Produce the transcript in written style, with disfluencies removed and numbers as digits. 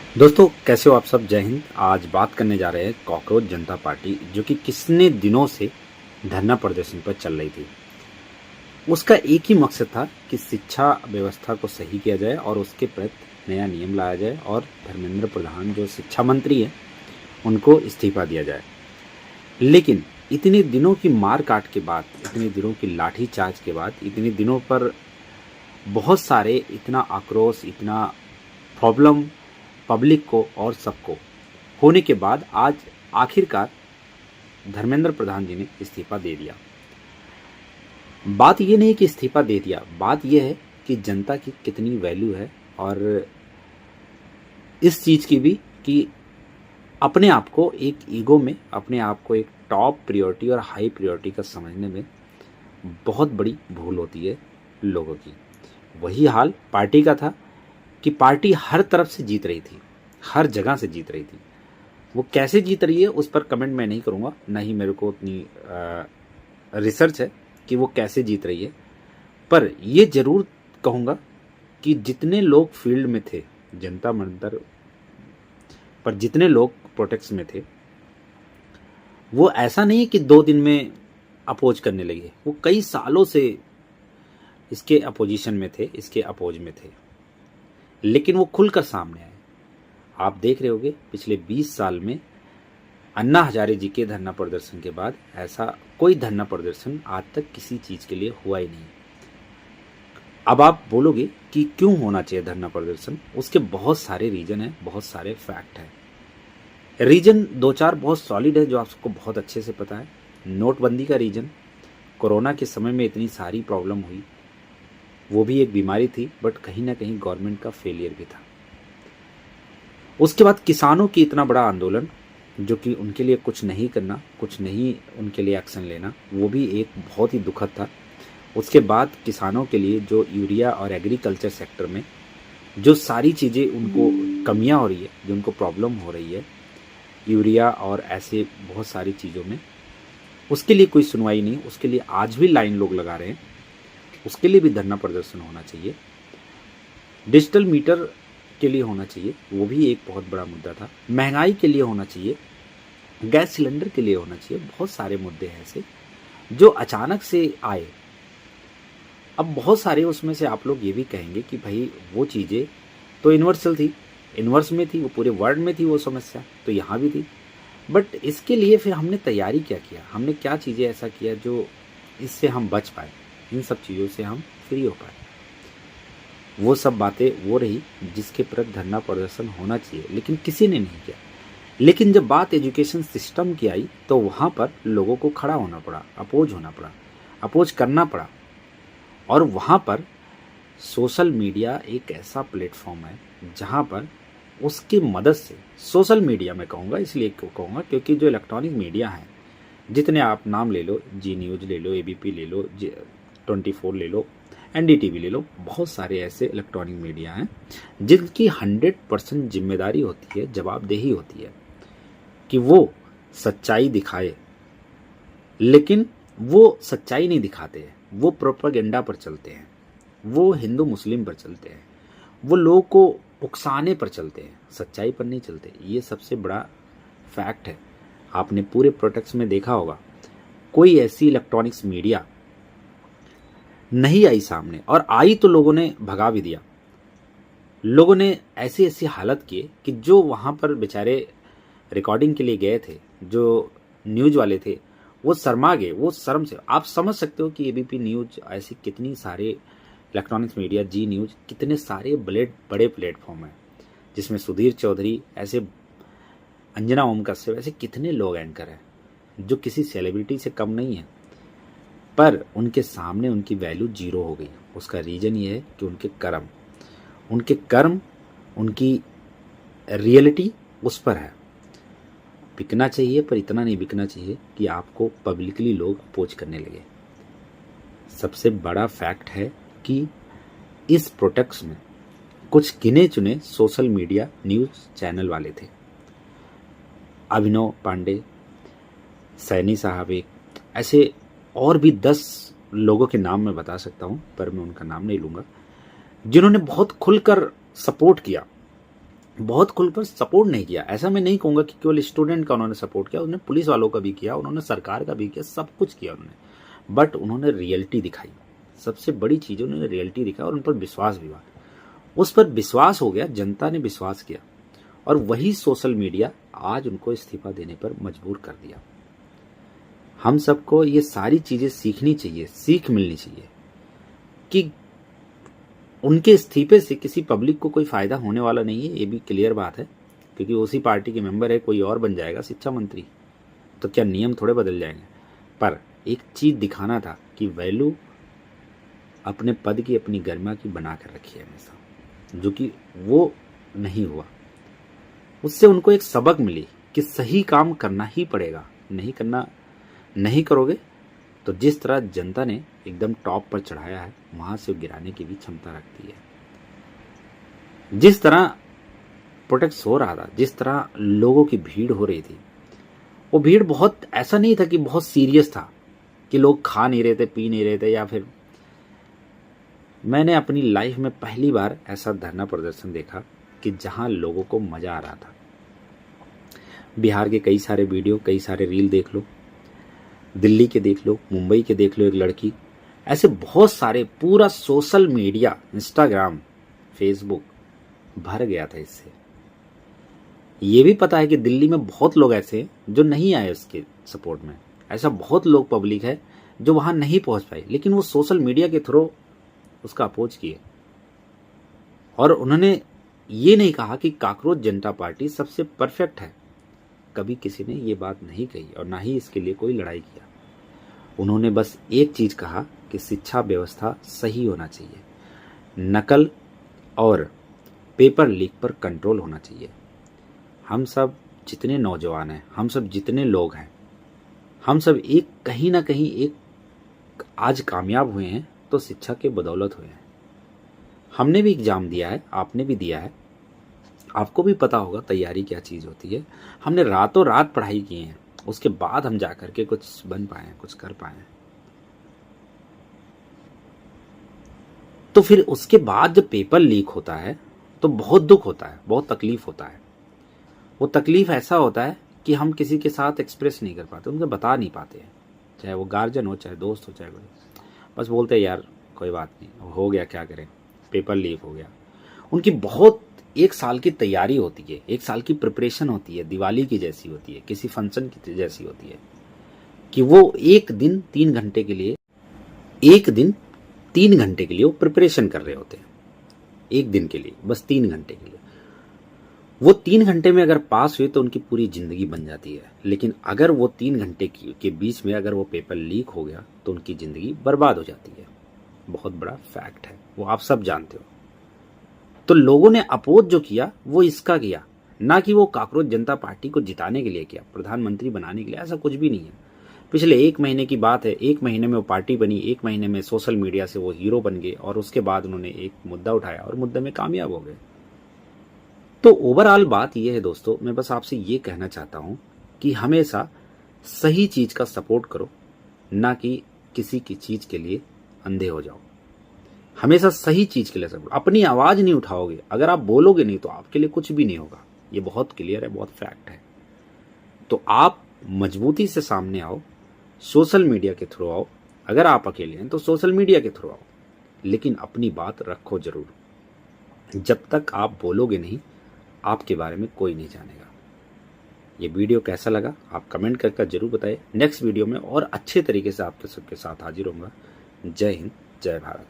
दोस्तों कैसे हो आप सब। जय हिंद। आज बात करने जा रहे हैं कॉकरोच जनता पार्टी, जो कि कितने दिनों से धरना प्रदर्शन पर चल रही थी। उसका एक ही मकसद था कि शिक्षा व्यवस्था को सही किया जाए और उसके प्रति नया नियम लाया जाए और धर्मेंद्र प्रधान जो शिक्षा मंत्री हैं उनको इस्तीफा दिया जाए। लेकिन इतने दिनों की मार काट के बाद, इतने दिनों की लाठी चार्ज के बाद, इतने दिनों पर बहुत सारे इतना आक्रोश, इतना प्रॉब्लम पब्लिक को और सबको होने के बाद आज आखिरकार धर्मेंद्र प्रधान जी ने इस्तीफा दे दिया। बात ये नहीं कि इस्तीफा दे दिया, बात ये है कि जनता की कितनी वैल्यू है और इस चीज़ की भी कि अपने आप को एक ईगो में, अपने आप को एक टॉप प्रायोरिटी और हाई प्रायोरिटी का समझने में बहुत बड़ी भूल होती है लोगों की। वही हाल पार्टी का था कि पार्टी हर तरफ से जीत रही थी, हर जगह से जीत रही थी। वो कैसे जीत रही है उस पर कमेंट मैं नहीं करूँगा, ना ही मेरे को उतनी रिसर्च है कि वो कैसे जीत रही है। पर ये ज़रूर कहूँगा कि जितने लोग फील्ड में थे, जनता मंतर पर जितने लोग प्रोटेक्ट्स में थे, वो ऐसा नहीं कि 2 दिन में अपोज करने लगे। वो कई सालों से इसके अपोजिशन में थे, इसके अपोज में थे, लेकिन वो खुलकर सामने आए। आप देख रहे होंगे पिछले 20 साल में अन्ना हजारे जी के धरना प्रदर्शन के बाद ऐसा कोई धरना प्रदर्शन आज तक किसी चीज़ के लिए हुआ ही नहीं। अब आप बोलोगे कि क्यों होना चाहिए धरना प्रदर्शन, उसके बहुत सारे रीजन हैं, बहुत सारे फैक्ट हैं। रीजन 2-4 बहुत सॉलिड है जो आपको बहुत अच्छे से पता है। नोटबंदी का रीजन, कोरोना के समय में इतनी सारी प्रॉब्लम हुई, वो भी एक बीमारी थी, बट कहीं ना कहीं गवर्नमेंट का फेलियर भी था। उसके बाद किसानों की इतना बड़ा आंदोलन, जो कि उनके लिए कुछ नहीं करना, कुछ नहीं उनके लिए एक्शन लेना, वो भी एक बहुत ही दुखद था। उसके बाद किसानों के लिए जो यूरिया और एग्रीकल्चर सेक्टर में जो सारी चीज़ें उनको कमियां हो रही है, जो उनको प्रॉब्लम हो रही है यूरिया और ऐसे बहुत सारी चीज़ों में, उसके लिए कोई सुनवाई नहीं। उसके लिए आज भी लाइन लोग लगा रहे हैं, उसके लिए भी धरना प्रदर्शन होना चाहिए। डिजिटल मीटर के लिए होना चाहिए, वो भी एक बहुत बड़ा मुद्दा था। महंगाई के लिए होना चाहिए, गैस सिलेंडर के लिए होना चाहिए। बहुत सारे मुद्दे हैं ऐसे जो अचानक से आए। अब बहुत सारे उसमें से आप लोग ये भी कहेंगे कि भाई वो चीज़ें तो यूनिवर्सल थी, यूनिवर्स में थी, वो पूरे वर्ल्ड में थी वो समस्या, तो यहाँ भी थी। बट इसके लिए फिर हमने तैयारी क्या किया, हमने क्या चीज़ें ऐसा किया जो इससे हम बच पाए, इन सब चीज़ों से हम फ्री हो पाए। वो सब बातें वो रही जिसके प्रति धरना प्रदर्शन होना चाहिए, लेकिन किसी ने नहीं किया। लेकिन जब बात एजुकेशन सिस्टम की आई तो वहाँ पर लोगों को खड़ा होना पड़ा, अपोज होना पड़ा, अपोज करना पड़ा। और वहाँ पर सोशल मीडिया एक ऐसा प्लेटफॉर्म है जहाँ पर उसकी मदद से, सोशल मीडिया में कहूँगा, इसलिए क्यों कहूँगा क्योंकि जो इलेक्ट्रॉनिक मीडिया है, जितने आप नाम ले लो, जी न्यूज़ ले लो, एबीपी ले लो, 24 ले लो, एनडीटीवी ले लो, बहुत सारे ऐसे इलेक्ट्रॉनिक मीडिया हैं जिनकी 100% जिम्मेदारी होती है, जवाबदेही होती है कि वो सच्चाई दिखाए। लेकिन वो सच्चाई नहीं दिखाते हैं, वो प्रोपेगेंडा पर चलते हैं, वो हिंदू मुस्लिम पर चलते हैं, वो लोगों को उकसाने पर चलते हैं, सच्चाई पर नहीं चलते। ये सबसे बड़ा फैक्ट है। आपने पूरे प्रोटेक्ट्स में देखा होगा, कोई ऐसी इलेक्ट्रॉनिक्स मीडिया नहीं आई सामने, और आई तो लोगों ने भगा भी दिया। लोगों ने ऐसी ऐसी हालत की कि जो वहाँ पर बेचारे रिकॉर्डिंग के लिए गए थे, जो न्यूज़ वाले थे, वो शर्मा गए। वो शर्म से, आप समझ सकते हो कि एबीपी न्यूज़, ऐसी कितनी सारे इलेक्ट्रॉनिक्स मीडिया, जी न्यूज़, कितने सारे बड़े प्लेटफॉर्म हैं जिसमें सुधीर चौधरी, ऐसे अंजना ओम कश्यप, ऐसे कितने लोग एंकर हैं जो किसी सेलिब्रिटी से कम नहीं है, पर उनके सामने उनकी वैल्यू जीरो हो गई। उसका रीज़न ये है कि उनके कर्म, उनकी रियलिटी उस पर है। बिकना चाहिए, पर इतना नहीं बिकना चाहिए कि आपको पब्लिकली लोग अपोज करने लगे। सबसे बड़ा फैक्ट है कि इस प्रोटेक्ट्स में कुछ गिने चुने सोशल मीडिया न्यूज़ चैनल वाले थे। अभिनव पांडे, सैनी साहब, एक ऐसे और भी 10 लोगों के नाम मैं बता सकता हूं, पर मैं उनका नाम नहीं लूंगा, जिन्होंने बहुत खुलकर सपोर्ट किया, बहुत खुलकर सपोर्ट नहीं किया। ऐसा मैं नहीं कहूँगा कि केवल स्टूडेंट का उन्होंने सपोर्ट किया, उन्होंने पुलिस वालों का भी किया, उन्होंने सरकार का भी किया, सब कुछ किया उन्होंने, बट उन्होंने रियलिटी दिखाई। सबसे बड़ी चीज़ उन्होंने रियलिटी दिखाई और उन पर विश्वास भी हुआ। उस पर विश्वास हो गया, जनता ने विश्वास किया, और वही सोशल मीडिया आज उनको इस्तीफा देने पर मजबूर कर दिया। हम सबको ये सारी चीज़ें सीखनी चाहिए, सीख मिलनी चाहिए कि उनके इस्तीफे से किसी पब्लिक को कोई फायदा होने वाला नहीं है। ये भी क्लियर बात है, क्योंकि उसी पार्टी के मेंबर है, कोई और बन जाएगा शिक्षा मंत्री, तो क्या नियम थोड़े बदल जाएंगे। पर एक चीज़ दिखाना था कि वैल्यू अपने पद की, अपनी गरिमा की बना कर रखी है हमेशा, जो कि वो नहीं हुआ। उससे उनको एक सबक मिली कि सही काम करना ही पड़ेगा, नहीं करोगे तो जिस तरह जनता ने एकदम टॉप पर चढ़ाया है, वहां से गिराने की भी क्षमता रखती है। जिस तरह प्रोटेक्ट हो रहा था, जिस तरह लोगों की भीड़ हो रही थी, वो भीड़ बहुत ऐसा नहीं था कि बहुत सीरियस था कि लोग खा नहीं रहे थे, पी नहीं रहे थे, या फिर मैंने अपनी लाइफ में पहली बार ऐसा धरना प्रदर्शन देखा कि जहां लोगों को मजा आ रहा था। बिहार के कई सारे वीडियो, कई सारे रील देख लो, दिल्ली के देख लो, मुंबई के देख लो, एक लड़की, ऐसे बहुत सारे, पूरा सोशल मीडिया, इंस्टाग्राम, फेसबुक भर गया था इससे। ये भी पता है कि दिल्ली में बहुत लोग ऐसे हैं जो नहीं आए उसके सपोर्ट में, ऐसा बहुत लोग पब्लिक है जो वहां नहीं पहुंच पाए, लेकिन वो सोशल मीडिया के थ्रू उसका अपोज किए। और उन्होंने ये नहीं कहा कि काकरोच जनता पार्टी सबसे परफेक्ट है, कभी किसी ने ये बात नहीं कही और ना ही इसके लिए कोई लड़ाई किया। उन्होंने बस एक चीज कहा कि शिक्षा व्यवस्था सही होना चाहिए, नकल और पेपर लीक पर कंट्रोल होना चाहिए। हम सब जितने नौजवान हैं, हम सब जितने लोग हैं, हम सब एक कहीं ना कहीं एक आज कामयाब हुए हैं तो शिक्षा के बदौलत हुए हैं। हमने भी एग्जाम दिया है, आपने भी दिया है, आपको भी पता होगा तैयारी क्या चीज़ होती है। हमने रातों रात पढ़ाई की है, उसके बाद हम जा करके कुछ बन पाए, कुछ कर पाए। तो फिर उसके बाद जब पेपर लीक होता है तो बहुत दुख होता है, बहुत तकलीफ होता है। वो तकलीफ ऐसा होता है कि हम किसी के साथ एक्सप्रेस नहीं कर पाते, उनको बता नहीं पाते हैं, चाहे वो गार्जियन हो, चाहे दोस्त हो, चाहे कोई। बस बोलते हैं यार कोई बात नहीं, हो गया, क्या करें, पेपर लीक हो गया। उनकी बहुत एक साल की तैयारी होती है, एक साल की प्रिपरेशन होती है, दिवाली की जैसी होती है, किसी फंक्शन की जैसी होती है, कि वो एक दिन 3 घंटे के लिए वो प्रिपरेशन कर रहे होते हैं। एक दिन के लिए, बस 3 घंटे के लिए। वो 3 घंटे में अगर पास हुए तो उनकी पूरी जिंदगी बन जाती है, लेकिन अगर वो 3 घंटे के बीच में अगर वो पेपर लीक हो गया तो उनकी जिंदगी बर्बाद हो जाती है। बहुत बड़ा फैक्ट है, वो आप सब जानते हो। तो लोगों ने अपोज जो किया वो इसका किया, ना कि वो काकरोच जनता पार्टी को जिताने के लिए किया, प्रधानमंत्री बनाने के लिए, ऐसा कुछ भी नहीं है। पिछले 1 महीने की बात है, 1 महीने में वो पार्टी बनी, 1 महीने में सोशल मीडिया से वो हीरो बन गए, और उसके बाद उन्होंने एक मुद्दा उठाया और मुद्दे में कामयाब हो गए। तो ओवरऑल बात यह है दोस्तों, मैं बस आपसे ये कहना चाहता हूं कि हमेशा सही चीज का सपोर्ट करो, ना कि किसी की चीज के लिए अंधे हो जाओ। हमेशा सही चीज के लिए सपोर्ट। अपनी आवाज नहीं उठाओगे, अगर आप बोलोगे नहीं तो आपके लिए कुछ भी नहीं होगा। ये बहुत क्लियर है, बहुत फैक्ट है। तो आप मजबूती से सामने आओ, सोशल मीडिया के थ्रू आओ। अगर आप अकेले हैं तो सोशल मीडिया के थ्रू आओ, लेकिन अपनी बात रखो जरूर। जब तक आप बोलोगे नहीं, आपके बारे में कोई नहीं जानेगा। ये वीडियो कैसा लगा आप कमेंट करके जरूर बताएं। नेक्स्ट वीडियो में और अच्छे तरीके से आपके सबके साथ हाजिर होऊंगा। जय हिंद, जय भारत।